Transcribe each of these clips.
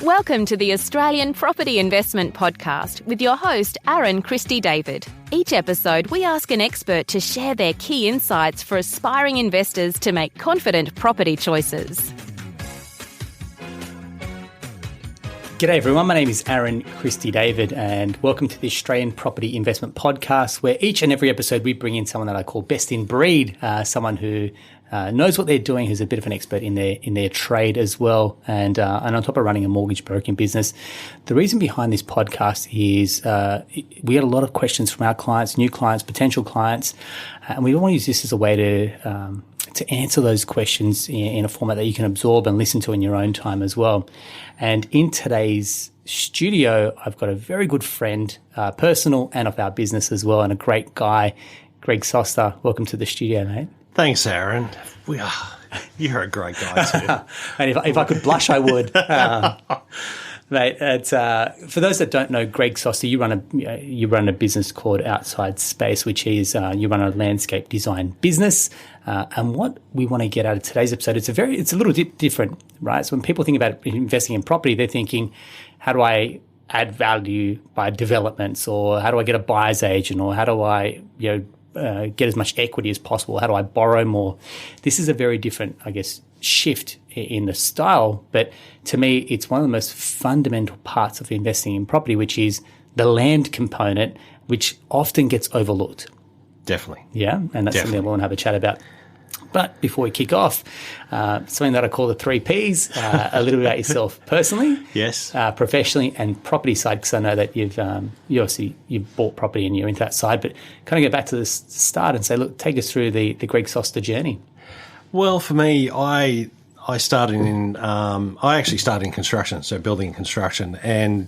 Welcome to the Australian Property Investment Podcast with your host, Aaron Christie David. Each episode, we ask an expert to share their key insights for aspiring investors to make confident property choices. G'day everyone, my name is Aaron Christie David and welcome to the Australian Property Investment Podcast, where each and every episode we bring in someone that I call best in breed, someone who knows what they're doing, who's a bit of an expert in their trade as well, and on top of running a mortgage broking business. The reason behind this podcast is we had a lot of questions from our clients, new clients, potential clients, and we want to use this as a way to answer those questions in a format that you can absorb and listen to in your own time as well. And in today's studio, I've got a very good friend, personal and of our business as well, and a great guy, Greg Soster. Welcome to the studio, mate. Thanks, Aaron. You're a great guy too. And if I could blush, I would. Mate, it's, for those that don't know, Greg Soster, you run a business called Outside Space, which is you run a landscape design business. And what we want to get out of today's episode, it's a little different, right? So when people think about investing in property, they're thinking, how do I add value by developments, or how do I get a buyer's agent, or how do I get as much equity as possible? How do I borrow more? This is a very different, I guess, shift in the style. But to me, it's one of the most fundamental parts of investing in property, which is the land component, which often gets overlooked. Definitely. Yeah, and that's something we want to have a chat about. But before we kick off, something that I call the 3 Ps, a little bit about yourself personally, yes, professionally, and property side, because I know that you've bought property and you're into that side, but kind of go back to the start and say, look, take us through the Greg Soster journey. Well, for me, I actually started in construction, so building and construction, and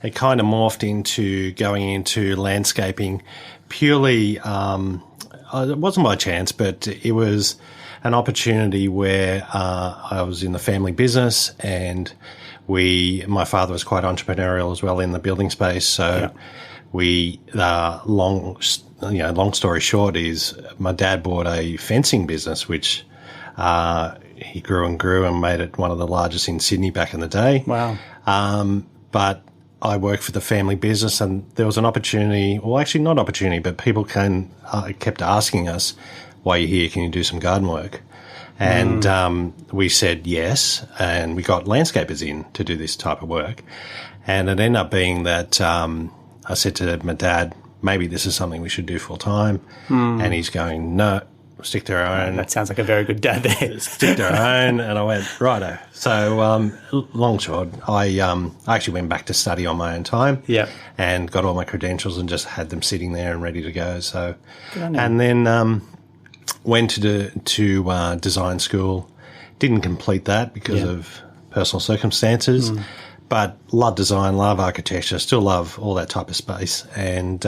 it kind of morphed into going into landscaping purely. It wasn't by chance, but it was an opportunity where I was in the family business, and my father was quite entrepreneurial as well in the building space. So long story short is my dad bought a fencing business, which he grew and made it one of the largest in Sydney back in the day. Wow. But I worked for the family business, and there was an opportunity, well, actually not opportunity, but people kept asking us, why are you here? Can you do some garden work? And we said yes, and we got landscapers in to do this type of work. And it ended up being that I said to my dad, maybe this is something we should do full time. And he's going, no, stick to our own. That sounds like a very good dad there. Stick to our own. And I went, righto. So long short, I actually went back to study on my own time. Yeah. And got all my credentials and just had them sitting there and ready to go. So, and then went to design school. Didn't complete that because of personal circumstances. But love design, love architecture, still love all that type of space, and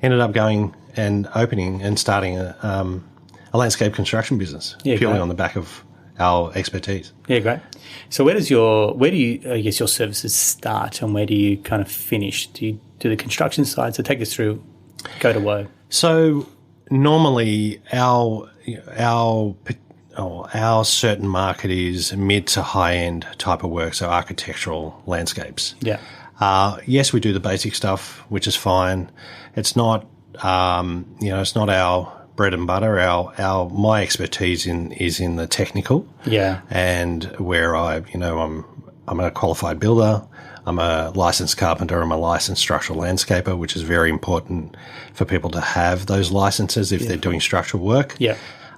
ended up going and opening and starting a landscape construction business purely on the back of our expertise. Yeah, great. So where do your services start, and where do you kind of finish? Do you do the construction side? So take us through, go to woe. So normally our certain market is mid to high end type of work, so architectural landscapes. Yeah. Yes, we do the basic stuff, which is fine. It's not, it's not our bread and butter. My expertise is in the technical. Yeah. And where I'm a qualified builder. I'm a licensed carpenter. I'm a licensed structural landscaper, which is very important for people to have those licenses if they're doing structural work. Yeah.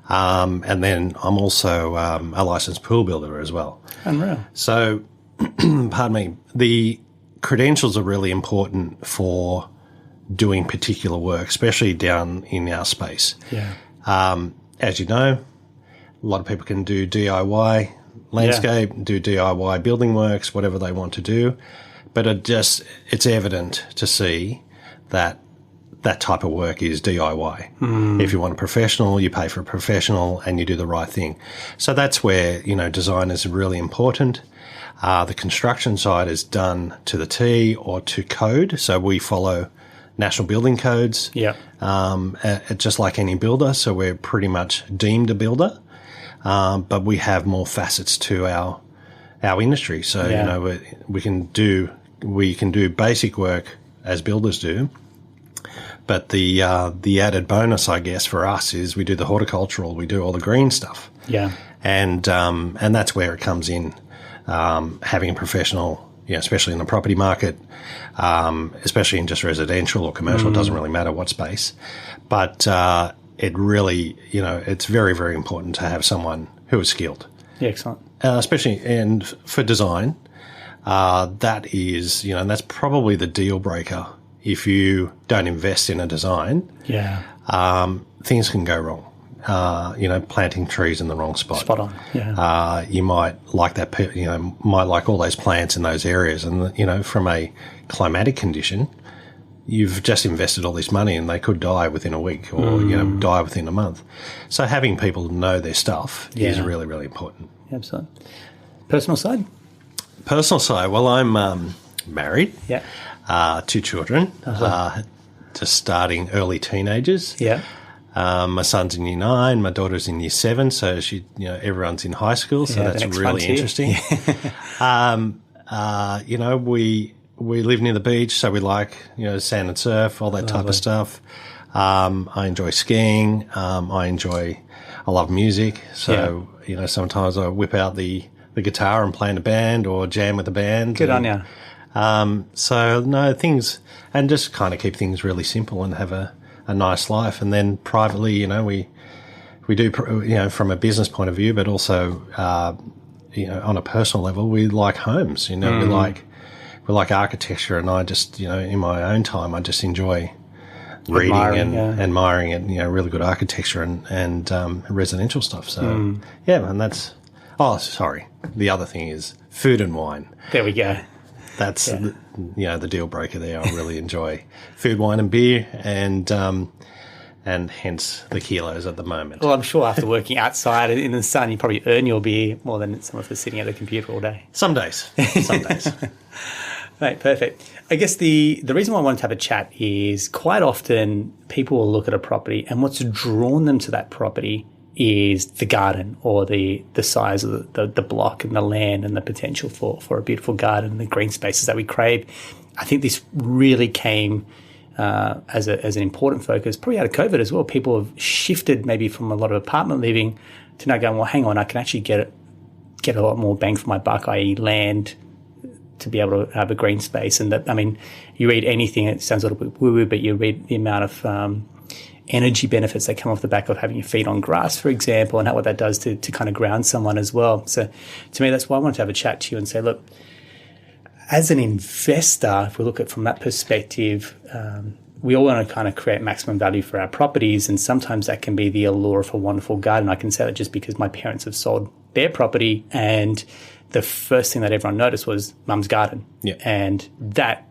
And then I'm also a licensed pool builder as well. Unreal. So, pardon me, the credentials are really important for doing particular work, especially down in our space. Yeah. As you know, a lot of people can do DIY landscape, do DIY building works, whatever they want to do. But it's evident to see that type of work is DIY. If you want a professional, you pay for a professional and you do the right thing. So that's where, design is really important. The construction side is done to the T or to code. So we follow national building codes, just like any builder. So we're pretty much deemed a builder, but we have more facets to our industry. So, we can do basic work as builders do. But the added bonus, I guess, for us is we do the horticultural, we do all the green stuff. Yeah. And that's where it comes in, having a professional, especially in the property market, especially in just residential or commercial, it doesn't really matter what space. But it really, it's very, very important to have someone who is skilled. Yeah, excellent. Especially, and for design, that is, and that's probably the deal breaker. If you don't invest in a design, things can go wrong. Planting trees in the wrong spot. Spot on. Yeah. You might like that, might like all those plants in those areas. And, from a climatic condition, you've just invested all this money and they could die within a week or, die within a month. So having people know their stuff is really, really important. Absolutely. Personal side? Personal side. Well, I'm married. Yeah. 2 children, just starting early teenagers. Yeah. My son's in year 9, my daughter's in year 7, so everyone's in high school, so that's really interesting. We live near the beach, so we like, sand and surf, all that type of stuff. I enjoy skiing. I love music, so, sometimes I whip out the guitar and play in a band or jam with a band. Good on you. Things, and just kind of keep things really simple and have a nice life. And then privately, we do, from a business point of view, but also, on a personal level, we like homes, we like architecture. And I just, in my own time, I just enjoy reading and admiring it, really good architecture and residential stuff. So, and that's, the other thing is food and wine. There we go. That's the deal breaker there. I really enjoy food, wine, and beer, and hence the kilos at the moment. Well, I'm sure after working outside in the sun, you probably earn your beer more than someone who's sitting at a computer all day. Some days. Right, perfect. I guess the reason why I wanted to have a chat is quite often people will look at a property and what's drawn them to that property is the garden or the size of the block and the land and the potential for a beautiful garden and the green spaces that we crave. I think this really came as an important focus, probably out of COVID as well. People have shifted maybe from a lot of apartment living to now going, well, hang on, I can actually get a lot more bang for my buck, i.e. land, to be able to have a green space. And that, you read anything, it sounds a little bit woo-woo, but you read the amount of energy benefits that come off the back of having your feet on grass, for example, and what that does to kind of ground someone as well. So to me, that's why I wanted to have a chat to you and say, look, as an investor, if we look at it from that perspective, we all want to kind of create maximum value for our properties, and sometimes that can be the allure of a wonderful garden. I can say that just because my parents have sold their property, and the first thing that everyone noticed was mum's garden. Yeah. And that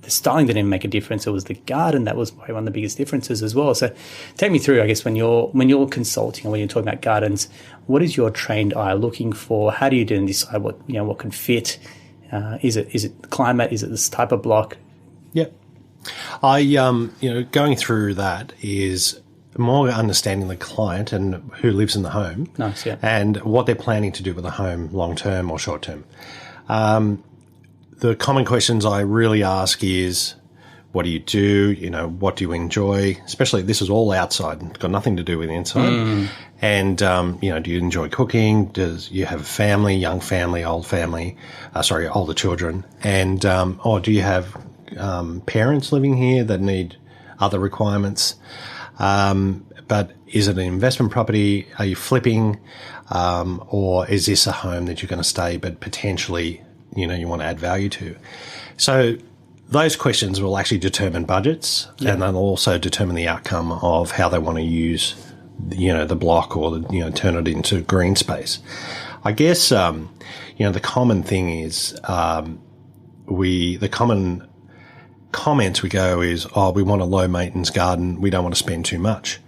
the styling didn't even make a difference. It was the garden that was probably one of the biggest differences as well. So take me through, I guess, when you're consulting or when you're talking about gardens, what is your trained eye looking for? How do you then decide what can fit? Is it climate? Is it this type of block? Yeah. I going through that is more understanding the client and who lives in the home. Nice, yeah. And what they're planning to do with the home long term or short term. The common questions I really ask is, what do you do? What do you enjoy? Especially, this is all outside, it's got nothing to do with inside. And, do you enjoy cooking? Do you have a family, young family, old family? Older children? And, or do you have parents living here that need other requirements? But is it an investment property? Are you flipping? Or is this a home that you're going to stay, but potentially, you want to add value to? So those questions will actually determine budgets, and they'll also determine the outcome of how they want to use, the block or, turn it into green space. I guess, the common thing is, the common comments we go is, we want a low maintenance garden. We don't want to spend too much.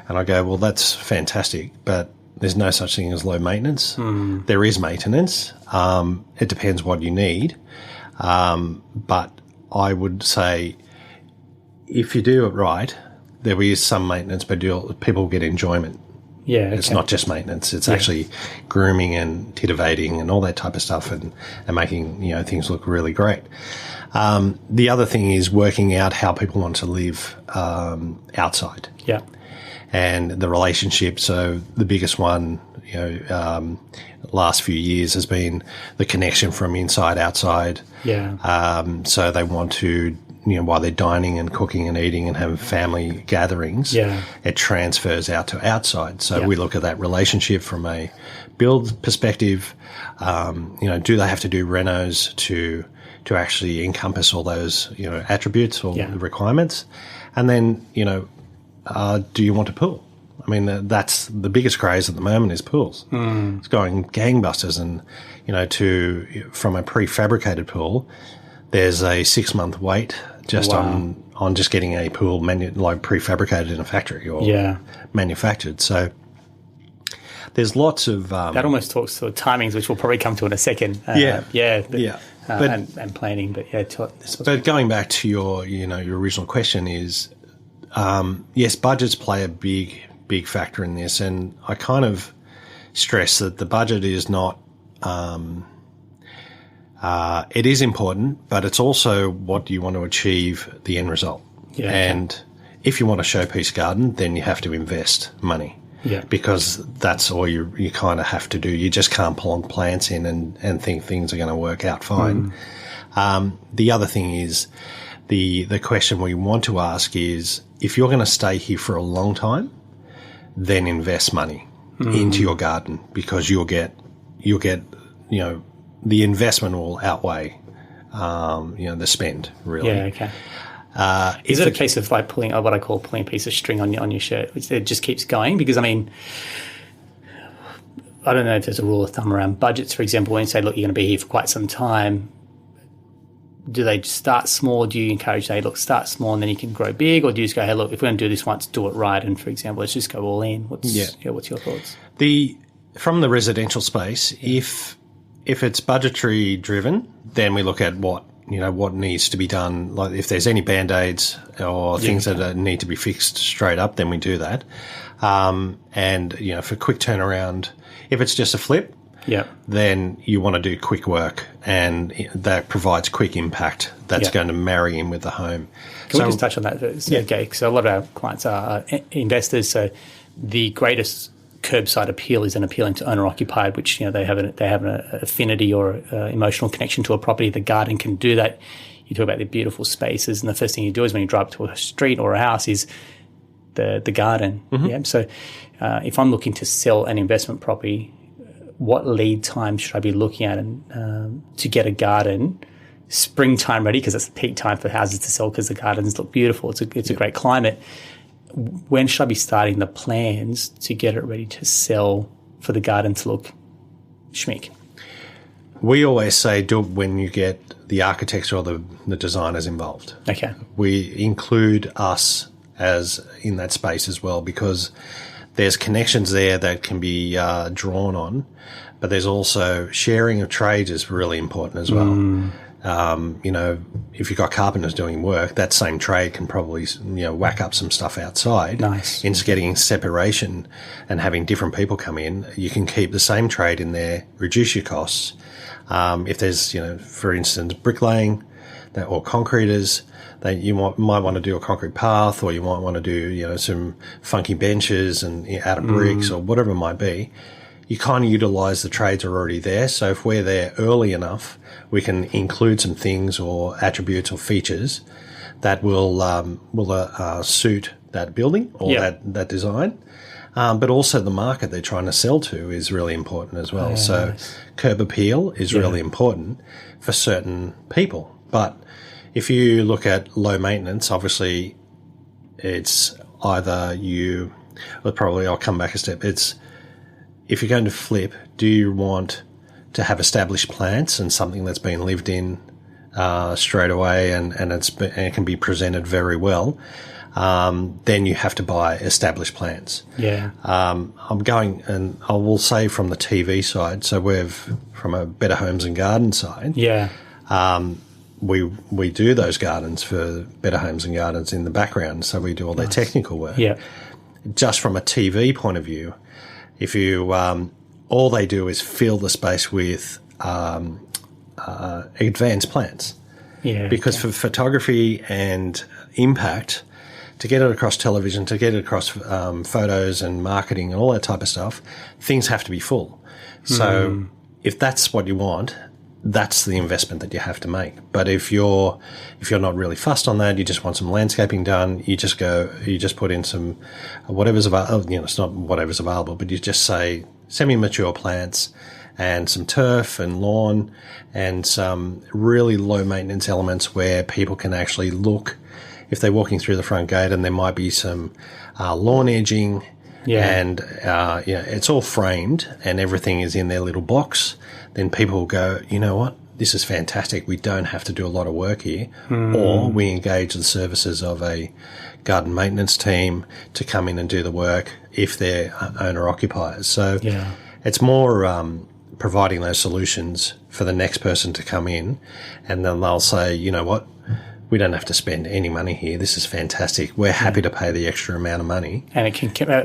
And I go, well, that's fantastic, but there's no such thing as low maintenance. There is maintenance. It depends what you need. But I would say if you do it right, there is some maintenance, but people get enjoyment Yeah, It's not just maintenance. It's actually grooming and titivating and all that type of stuff and making, things look really great. The other thing is working out how people want to live outside. Yeah. And the relationship. So the biggest one, last few years has been the connection from inside outside. Yeah. So they want to, while they're dining and cooking and eating and having family gatherings, it transfers out to outside. So we look at that relationship from a build perspective. Do they have to do renos to actually encompass all those, attributes or requirements? And then, do you want a pool? I mean, that's the biggest craze at the moment is pools. It's going gangbusters, and from a prefabricated pool, there's a 6-month wait just on just getting a pool prefabricated in a factory or manufactured. So there's lots of that almost talks to timings, which we'll probably come to in a second. And planning, but going back to your original question is. Yes, budgets play a big factor in this, and I kind of stress that the budget is not. It is important, but it's also what do you want to achieve the end result. Yeah, and if you want a showpiece garden, then you have to invest money. Yeah, because that's all you kind of have to do. You just can't plonk plants in and think things are going to work out fine. The other thing is the question we want to ask is, if you're going to stay here for a long time, then invest money into your garden, because you'll get the investment will outweigh the spend, really. Yeah, okay. Is it a case of like pulling what I call pulling a piece of string on your shirt, which it just keeps going? Because I mean, I don't know if there's a rule of thumb around budgets, for example, when you say, look, you're going to be here for quite some time. Do they start small? Do you encourage they start small and then you can grow big, or do you just go, hey, look, if we're going to do this once, do it right, and for example, let's just go all in? What's your thoughts? From the residential space, if it's budgetary driven, then we look at what needs to be done. Like if there's any band-aids or things that need to be fixed straight up, then we do that. And for quick turnaround, if it's just a flip, then you want to do quick work, and that provides quick impact that's going to marry in with the home. Can we just touch on that? Okay, so a lot of our clients are investors, so the greatest curbside appeal is an appealing to owner-occupied, which they have an affinity or emotional connection to a property. The garden can do that. You talk about the beautiful spaces, and the first thing you do is when you drive to a street or a house is the garden. Yeah. So if I'm looking to sell an investment property, what lead time should I be looking at to get a garden springtime ready, because it's the peak time for houses to sell because the gardens look beautiful. It's a great climate. When should I be starting the plans to get it ready to sell for the garden to look schmick? We always say do it when you get the architects or the designers involved. Okay. We include us as in that space as well, because there's connections there that can be drawn on, but there's also sharing of trades is really important as well. If you've got carpenters doing work, that same trade can probably, whack up some stuff outside. Nice. Instead of getting separation and having different people come in, you can keep the same trade in there, reduce your costs. If there's, for instance, bricklaying or concreters, that you might want to do a concrete path, or you might want to do, some funky benches and out of bricks or whatever it might be. You kind of utilise the trades are already there. So if we're there early enough, we can include some things or attributes or features that will suit that building or that design. But also the market they're trying to sell to is really important as well. Curb appeal is really important for certain people. But if you look at low maintenance, obviously it's either I'll come back a step. It's if you're going to flip, do you want to have established plants and something that's been lived in straight away and it can be presented very well, then you have to buy established plants. Yeah. I'm going, and I will say from the TV side, so from a Better Homes and Garden side. Yeah. We do those gardens for Better Homes and Gardens in the background, so we do all their technical work. Yeah. just from a TV point of view, if you all they do is fill the space with advanced plants. Yeah. Because for photography and impact, to get it across television, to get it across photos and marketing and all that type of stuff, things have to be full. So if that's what you want, that's the investment that you have to make. But if you're not really fussed on that, you just want some landscaping done, you just put in some whatever's available. It's not whatever's available, but you just say semi-mature plants and some turf and lawn and some really low maintenance elements where people can actually look if they're walking through the front gate, and there might be some lawn edging. Yeah. And it's all framed and everything is in their little box. Then people will go, you know what, this is fantastic. We don't have to do a lot of work here. Or we engage the services of a garden maintenance team to come in and do the work if they're owner-occupiers. So it's more providing those solutions for the next person to come in, and then they'll say, you know what, we don't have to spend any money here. This is fantastic. We're happy to pay the extra amount of money. And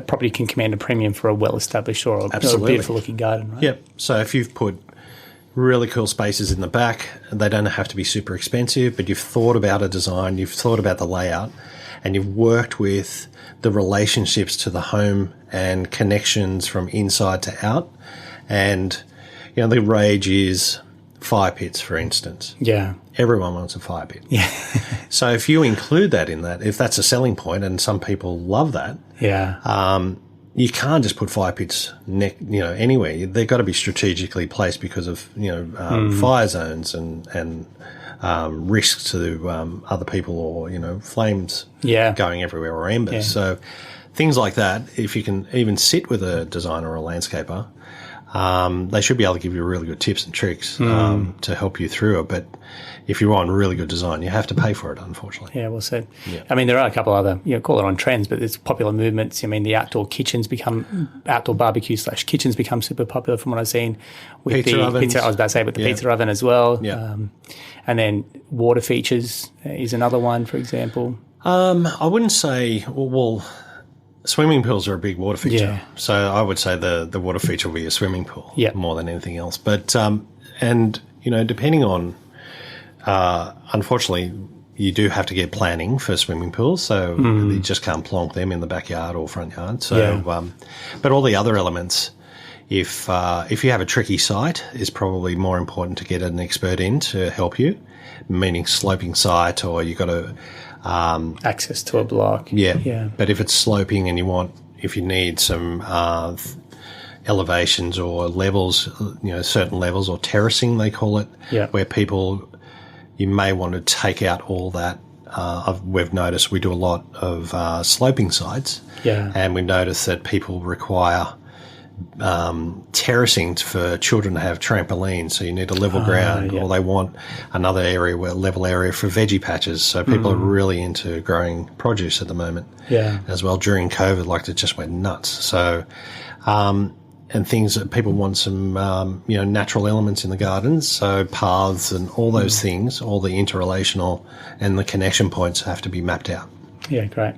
property can command a premium for a well-established or a beautiful-looking garden, right? Yep. So if you've put really cool spaces in the back, they don't have to be super expensive, but you've thought about a design, you've thought about the layout, and you've worked with the relationships to the home and connections from inside to out. And, the rage is fire pits, for instance. Yeah. Everyone wants a fire pit. Yeah. So if you include that in that, if that's a selling point, and some people love that, you can't just put fire pits anywhere. They've got to be strategically placed because of fire zones and risks to other people, or flames going everywhere, or embers. Yeah. So things like that. If you can even sit with a designer or a landscaper, they should be able to give you really good tips and tricks to help you through it. But if you want really good design, you have to pay for it, unfortunately. Yeah, well said. Yeah. I mean, there are a couple other, call it on trends, but there's popular movements. I mean, the outdoor barbecue / kitchens become super popular from what I've seen. With pizza ovens. I was about to say with the pizza oven as well. Yeah. And then water features is another one, for example. I wouldn't say, swimming pools are a big water feature. Yeah. So I would say the water feature will be a swimming pool more than anything else. But, depending on, unfortunately, you do have to get planning for swimming pools. So you just can't plonk them in the backyard or front yard. So, but all the other elements, if you have a tricky site, is probably more important to get an expert in to help you, meaning sloping site, or you've got to, access to a block. Yeah. But if it's sloping and if you need some elevations or levels, certain levels, or terracing they call it, where you may want to take out all that. We've noticed we do a lot of sloping sites, and we notice that people require terracing for children to have trampolines, so you need a level ground, or they want another area level area for veggie patches. So people are really into growing produce at the moment, as well. During COVID, it just went nuts. So, and things that people want some, natural elements in the gardens. So paths and all those things, all the interrelational and the connection points have to be mapped out. Yeah, great.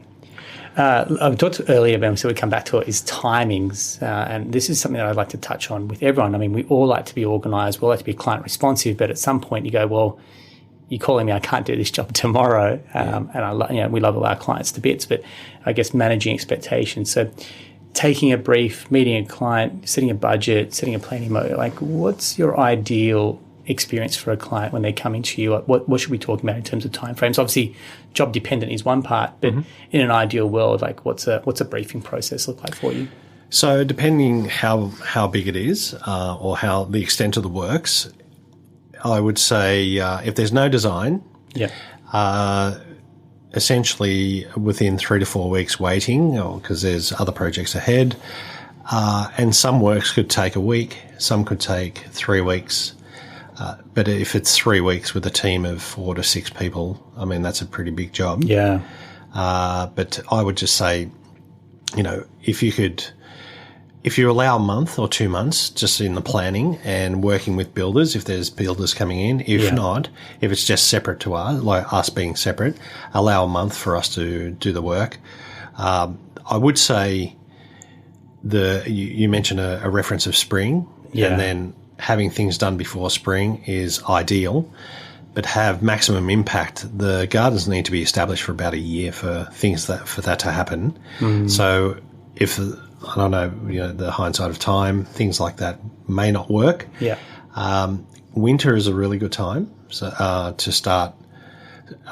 I talked earlier about, so we come back to it, is timings. And this is something that I'd like to touch on with everyone. I mean, we all like to be organised, we all like to be client responsive, but at some point you go, well, you're calling me, I can't do this job tomorrow. And we love all our clients to bits, but I guess managing expectations. So taking a brief, meeting a client, setting a budget, setting a planning mode, what's your ideal experience for a client when they're coming to you? What should we talk about in terms of timeframes? Obviously, job dependent is one part, but in an ideal world, what's a briefing process look like for you? So depending how big it is, or how the extent of the works, I would say if there's no design, essentially within 3 to 4 weeks waiting, because there's other projects ahead, and some works could take a week, some could take 3 weeks. But if it's 3 weeks with a team of 4 to 6 people, I mean, that's a pretty big job. Yeah. But I would just say, if you allow a month or 2 months just in the planning and working with builders, if there's builders coming in, if not, if it's just separate to us, like us being separate, allow a month for us to do the work. I would say you mentioned a reference of spring, and then having things done before spring is ideal, but have maximum impact. The gardens need to be established for about a year for that to happen. So if, I don't know, the hindsight of time, things like that may not work. Winter is a really good time to start.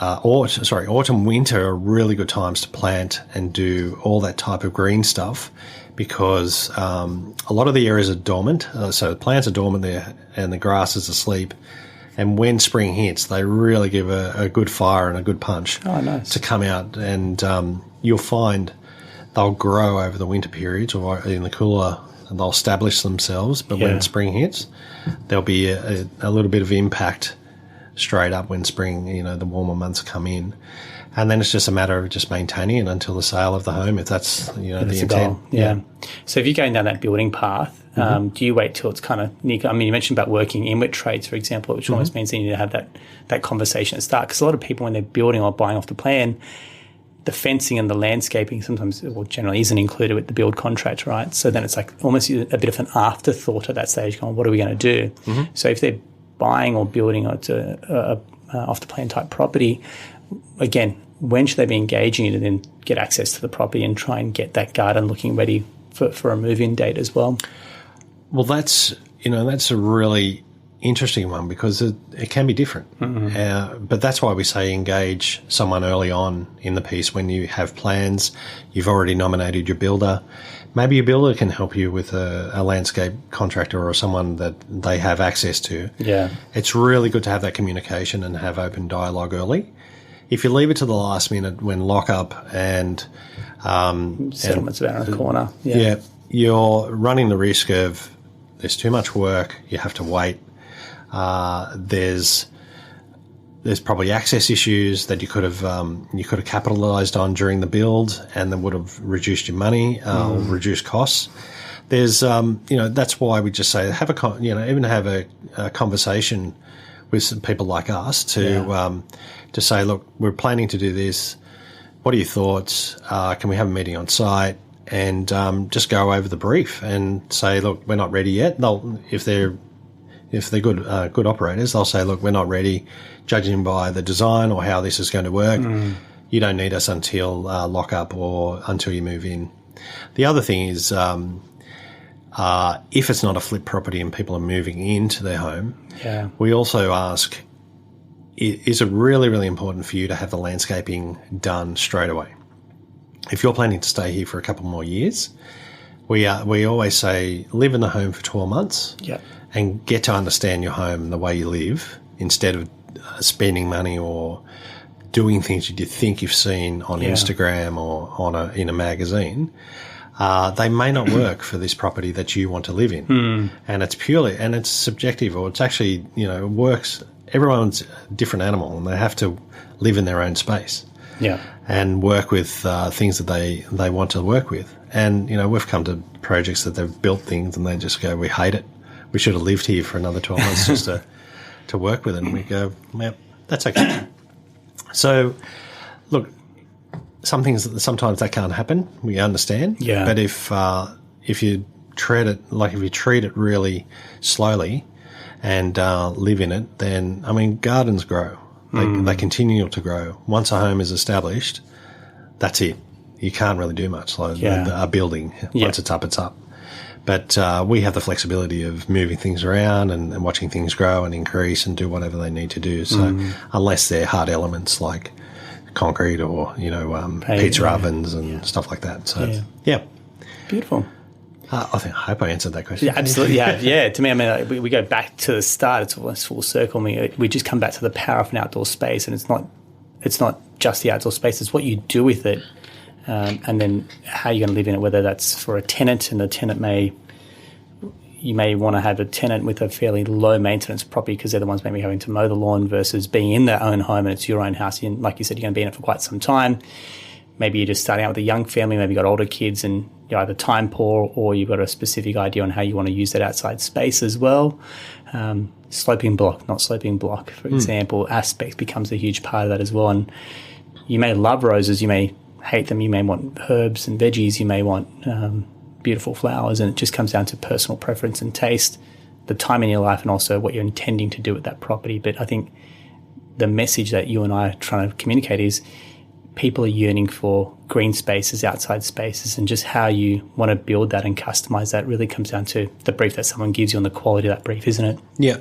Autumn, winter are really good times to plant and do all that type of green stuff, because a lot of the areas are dormant. So the plants are dormant there and the grass is asleep. And when spring hits, they really give a good fire and a good punch to come out. And you'll find they'll grow over the winter periods, or in the cooler, and they'll establish themselves. But when spring hits, there'll be a little bit of impact straight up when spring, the warmer months come in. And then it's just a matter of just maintaining it until the sale of the home, if that's, the intent. Yeah. So if you're going down that building path, do you wait till it's kind of near? I mean, you mentioned about working in with trades, for example, which almost means that you need to have that conversation at the start. Because a lot of people, when they're building or buying off the plan, the fencing and the landscaping sometimes, or generally, isn't included with the build contract, right? So then it's like almost a bit of an afterthought at that stage, going, what are we going to do? So if they're buying or building off the plan type property, again, when should they be engaging you to then get access to the property and try and get that garden looking ready for a move-in date as well? Well, that's a really interesting one, because it can be different. But that's why we say engage someone early on in the piece when you have plans, you've already nominated your builder. Maybe your builder can help you with a landscape contractor or someone that they have access to. Yeah. It's really good to have that communication and have open dialogue early. If you leave it to the last minute when lock-up and settlements around the corner, you're running the risk of there's too much work, you have to wait. There's probably access issues that you could have capitalised on during the build, and that would have reduced your money or reduced costs. There's that's why we just say have a conversation with some people like us to say, look, we're planning to do this. What are your thoughts? Can we have a meeting on site and just go over the brief and say, look, we're not ready yet. If they're good operators, they'll say, look, we're not ready, judging by the design or how this is going to work. You don't need us until lock up or until you move in. The other thing is, if it's not a flip property and people are moving into their home, we also ask, is it really, really important for you to have the landscaping done straight away? If you're planning to stay here for a couple more years, we always say live in the home for 12 months and get to understand your home the way you live, instead of spending money or doing things you think you've seen on Instagram or in a magazine. They may not work for this property that you want to live in. And it's subjective, or it's actually, it works. Everyone's a different animal and they have to live in their own space. And work with things that they want to work with. And, we've come to projects that they've built things and they just go, we hate it. We should have lived here for another 12 months just to work with it. And we go, yep, that's okay. So, look, sometimes that can't happen. We understand. But if you treat it really slowly and live in it, then, gardens grow. They continue to grow. Once a home is established, that's it. You can't really do much. Like a building, once it's up, it's up. But we have the flexibility of moving things around and watching things grow and increase and do whatever they need to do. So unless they're hard elements like concrete or, pizza ovens and stuff like that. So, Beautiful. I hope I answered that question. Yeah, absolutely. Yeah. To me, we go back to the start. It's almost full circle. We just come back to the power of an outdoor space, and it's not just the outdoor space. It's what you do with it, and then how you're going to live in it. Whether that's for a tenant, and the tenant you may want to have a tenant with a fairly low maintenance property because they're the ones maybe having to mow the lawn, versus being in their own home and it's your own house. And like you said, you're going to be in it for quite some time. Maybe you're just starting out with a young family. Maybe you've got older kids and you're either time poor, or you've got a specific idea on how you want to use that outside space as well. Sloping block, not sloping block, for example, aspect becomes a huge part of that as well. And you may love roses, you may hate them. You may want herbs and veggies. You may want beautiful flowers, and it just comes down to personal preference and taste, the time in your life, and also what you're intending to do with that property. But I think the message that you and I are trying to communicate is people are yearning for green spaces, outside spaces, and just how you want to build that and customize that really comes down to the brief that someone gives you and the quality of that brief, isn't it? Yeah.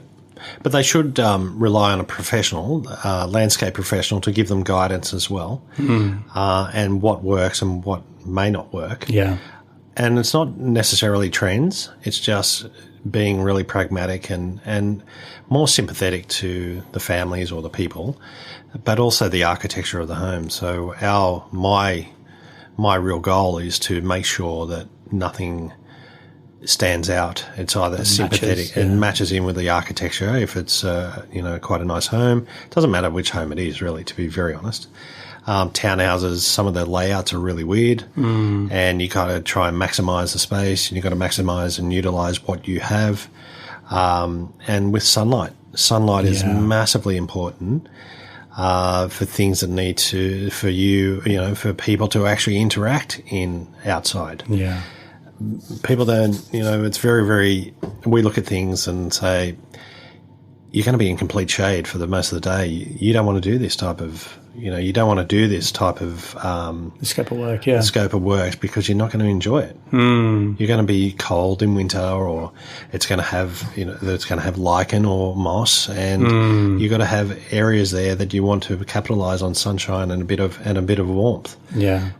But they should rely on a professional, landscape professional, to give them guidance as well, and what works and what may not work. Yeah. And it's not necessarily trends. It's just being really pragmatic and more sympathetic to the families or the people, but also the architecture of the home. So my real goal is to make sure that nothing stands out. It's either sympathetic and matches in with the architecture. If it's quite a nice home, it doesn't matter which home it is, really, to be very honest. Townhouses, some of the layouts are really weird, and you kind of try and maximise the space, and you've got to maximise and utilise what you have. And with sunlight is massively important for things that need to, for people to actually interact in outside. Yeah. People don't, it's very, very, we look at things and say, you're going to be in complete shade for the most of the day. You don't want to do this type of, you don't want to do this type of the scope of work, yeah. Scope of work, because you're not going to enjoy it. You're going to be cold in winter, or it's going to have, it's going to have lichen or moss, and you've got to have areas there that you want to capitalize on sunshine and a bit of warmth. Yeah.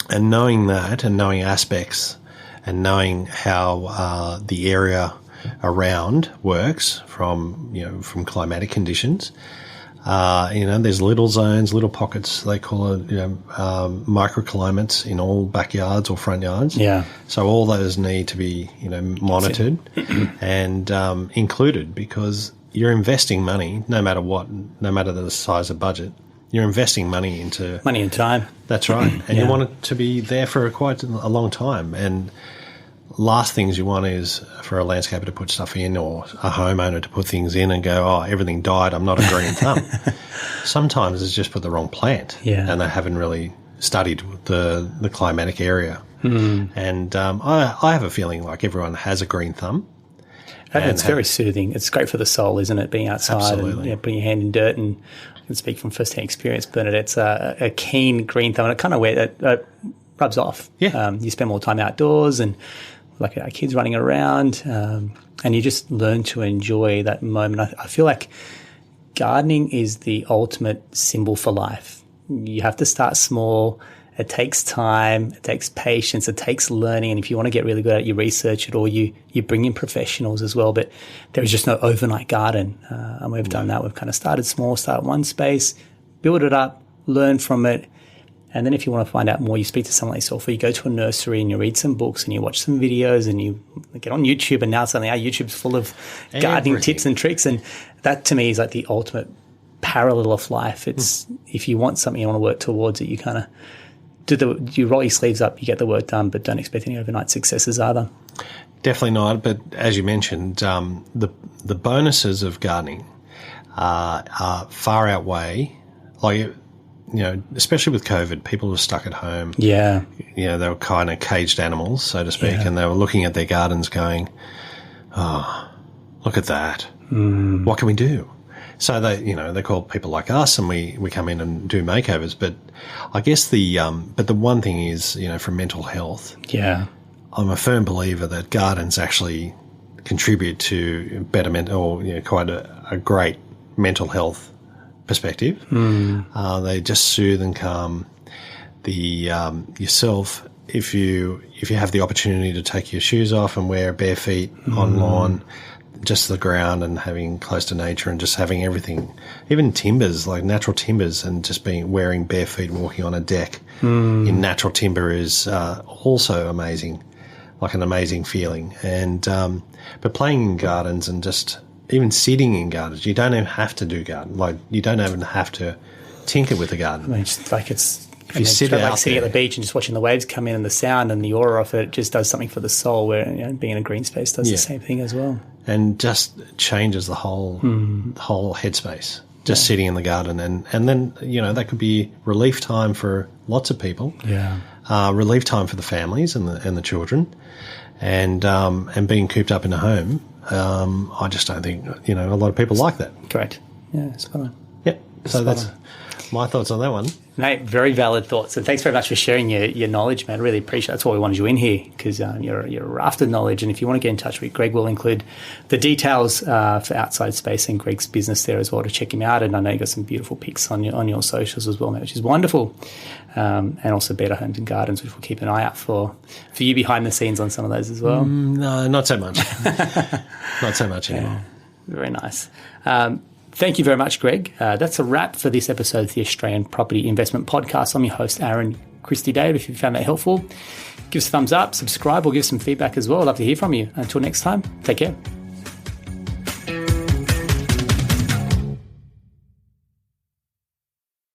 And knowing that, and knowing aspects, and knowing how the area around works from climatic conditions. There's little zones, little pockets, they call it, microclimates in all backyards or front yards. Yeah. So all those need to be, monitored and included, because you're investing money, no matter the size of budget. You're investing money and time. That's right. And you want it to be there for quite a long time. And last things you want is for a landscaper to put stuff in, or a homeowner to put things in and go, oh, everything died, I'm not a green thumb. Sometimes it's just put the wrong plant, and they haven't really studied the climatic area. And I have a feeling like everyone has a green thumb. And it's very soothing. It's great for the soul, isn't it, being outside and putting your hand in dirt. And I can speak from first-hand experience, Bernadette's a keen green thumb, and it kind of rubs off. Yeah. You spend more time outdoors, and like our kids running around, and you just learn to enjoy that moment. I feel like gardening is the ultimate symbol for life. You have to start small. It takes time. It takes patience. It takes learning. And if you want to get really good at it, you research it, or you bring in professionals as well. But there is just no overnight garden. And we've done that. We've kind of started small, start one space, build it up, learn from it. And then if you want to find out more, you speak to someone like yourself, or you go to a nursery and you read some books and you watch some videos and you get on YouTube. And now suddenly our YouTube's full of gardening tips and tricks. And that to me is like the ultimate parallel of life. It's if you want something, you want to work towards it, you kind of you roll your sleeves up, you get the work done, but don't expect any overnight successes either. Definitely not. But as you mentioned, the bonuses of gardening are far outweigh, especially with COVID, people were stuck at home. Yeah. They were kind of caged animals, so to speak, and they were looking at their gardens going, oh, look at that. What can we do? So they call people like us, and we come in and do makeovers. But I guess the one thing is, for mental health. Yeah. I'm a firm believer that gardens actually contribute to betterment, or quite a great mental health perspective. They just soothe and calm yourself. If you have the opportunity to take your shoes off and wear bare feet on lawn, just the ground, and having close to nature, and just having everything, even timbers, like natural timbers, and just wearing bare feet and walking on a deck in natural timber is also amazing, like an amazing feeling. And but playing in gardens and just even sitting in gardens, you don't even have to do garden. Like, you don't even have to tinker with the garden. I mean, it's like if you sit out sitting at the beach and just watching the waves come in, and the sound and the aura of it just does something for the soul, where being in a green space does the same thing as well. And just changes the whole headspace. just sitting in the garden. And then, that could be relief time for lots of people. Yeah. Relief time for the families and the children. And being cooped up in a home, I just don't think, a lot of people like that. Correct. Yeah, spot on. Yep. So that's my thoughts on that one. Mate, very valid thoughts. And thanks very much for sharing your knowledge, man. I really appreciate it. That's why we wanted you in here, because you're after knowledge. And if you want to get in touch with Greg, we'll include the details for Outside Space and Greg's business there as well to check him out. And I know you got some beautiful pics on your socials as well, mate, which is wonderful. And also Better Homes and Gardens, which we'll keep an eye out for you behind the scenes on some of those as well. No, not so much. Not so much anymore. Yeah, very nice. Thank you very much, Greg. That's a wrap for this episode of the Australian Property Investment Podcast. I'm your host, Aaron Christie David. If you found that helpful, give us a thumbs up, subscribe, or give some feedback as well. I'd love to hear from you. Until next time, take care.